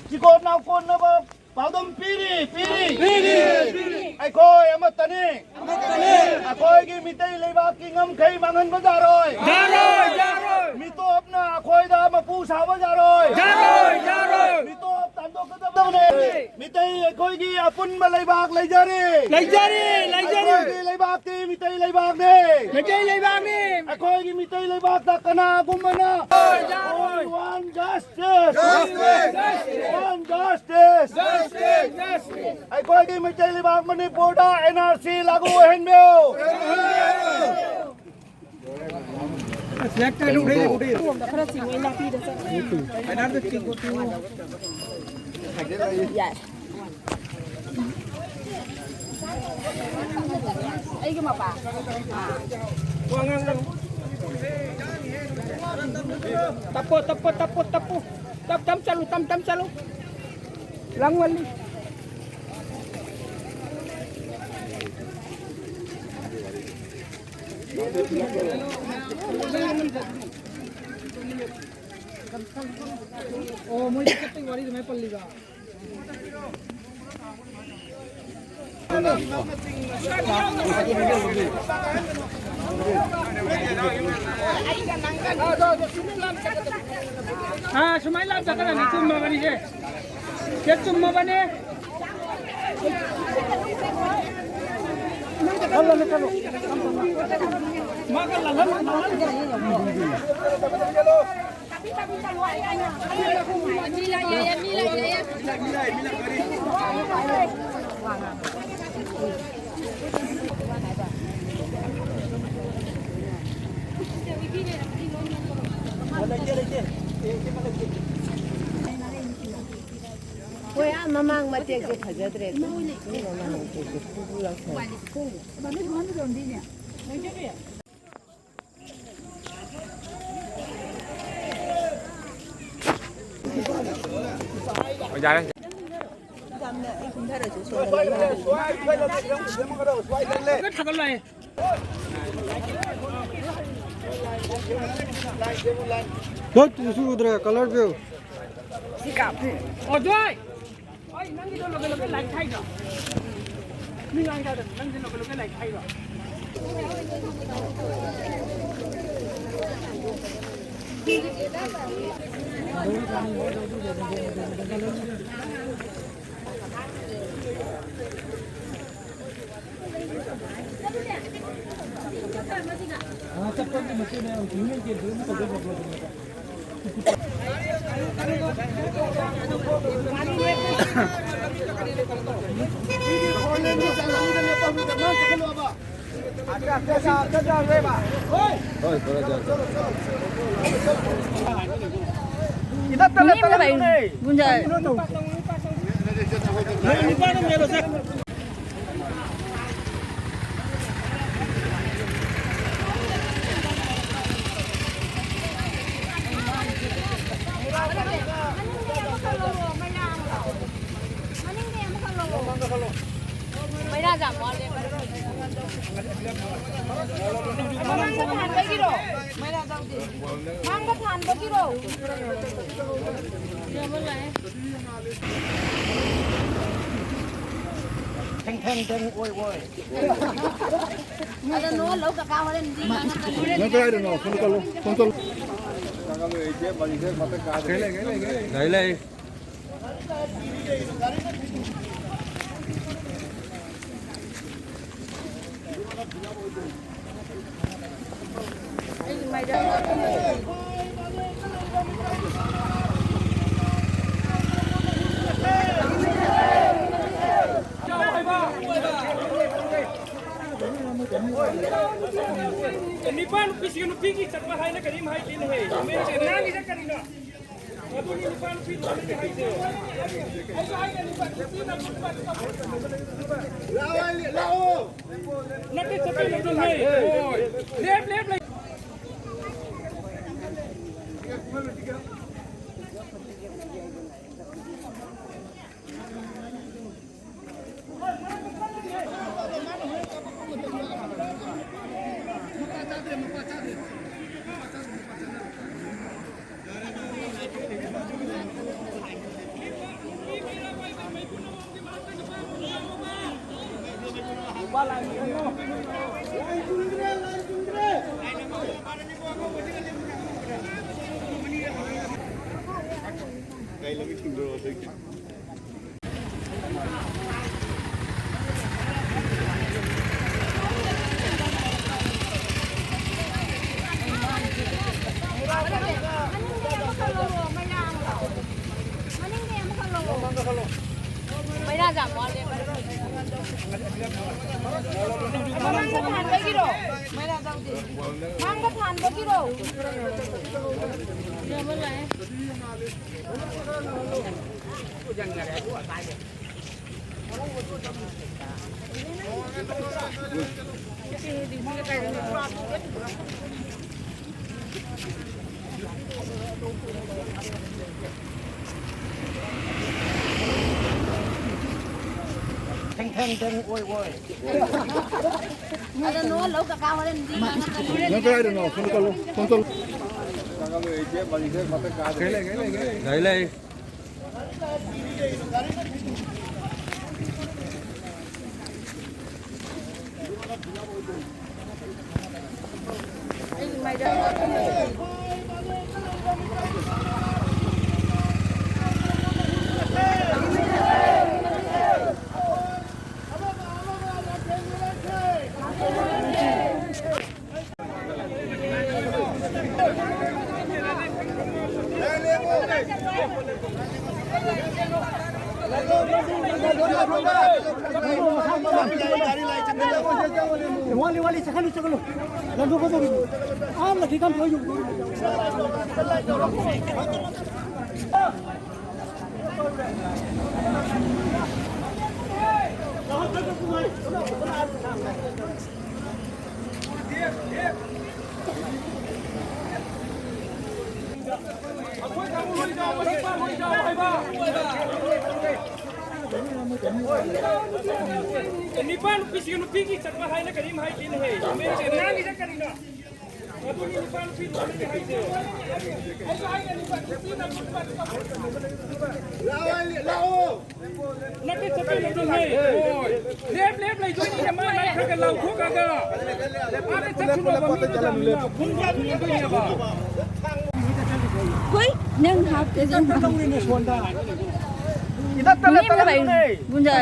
chỉ có nào con nó bảo đâm piri ai coi em mất tani à coi cái mi tây lấy bạc cái ngâm khay mang hơn có ra rồi mi tô na coi ra mà pu sao có ra rồi mi tô tạm tô cái đâu này mi tây coi cái apun mà lấy bạc lấy ra đi lấy bạc đi mi tây lấy bạc đi à coi cái mi tây lấy bạc ta kana gumana one justice ai coi cái mi tây lấy bạc Manipur da NRC lagu hen meu Tam chalu langwan ni oh moi kiting wari mein palliga ah sumaila sakala ni cumma bani je ke cumma bane Allah nikalo makan lalan tapi luarnya mila ya 왜 아마망 맞게 가져드래. बहुत सूद रहा colour पे Oh, Joy! Ay, nang dito loge like thay đó. Ni lang ka din, nang dito loge like thay đó. हाँ चप्पल की machine है union के दो में Mấy ra giảm món lên. Mang cái thàn với kilo. Mấy ra đâu gì? Mang cái thàn với kilo. thanh ôi Mà nó lấu cả cao lên đi mà nó cái được nó không có luôn không có đấy này Nipan pisi nu pigi sakma hai na karim hai tin hai. Mere se na ni sakari na. Abu ni nipan pisi nu hai hai. Ai hai ka nipan pisi na nipan. Lao. Nak ke sapi na tin hai. Oi. Lep. ไม่น่าจะมอเลยมันก็ผ่านไปกี่โลไม่น่าจะมันก็ผ่านไปกี่โลเดี๋ยวเมื่อไหร่ada nol lo kakak kalian di mana kalian No te no, son Wali sekali sekali. Lalu kau tu, lagi kan kau juga. Nipan pisikan pigi cakap hai nak karim hai tin hai. Mereka nang kita karina. Aku ni nipan pigi hai tin. Aku hai kan nipan pigi nak nipan. Lao. Nak kita cakap tin hai. Lep lagi tu ni nama nak kerja lau tu kerja. Ada cakap sudah kami jalan lep. Bunga tu ni apa? Hui, neng hap ke jam Kita ini berapa ini? Bunda.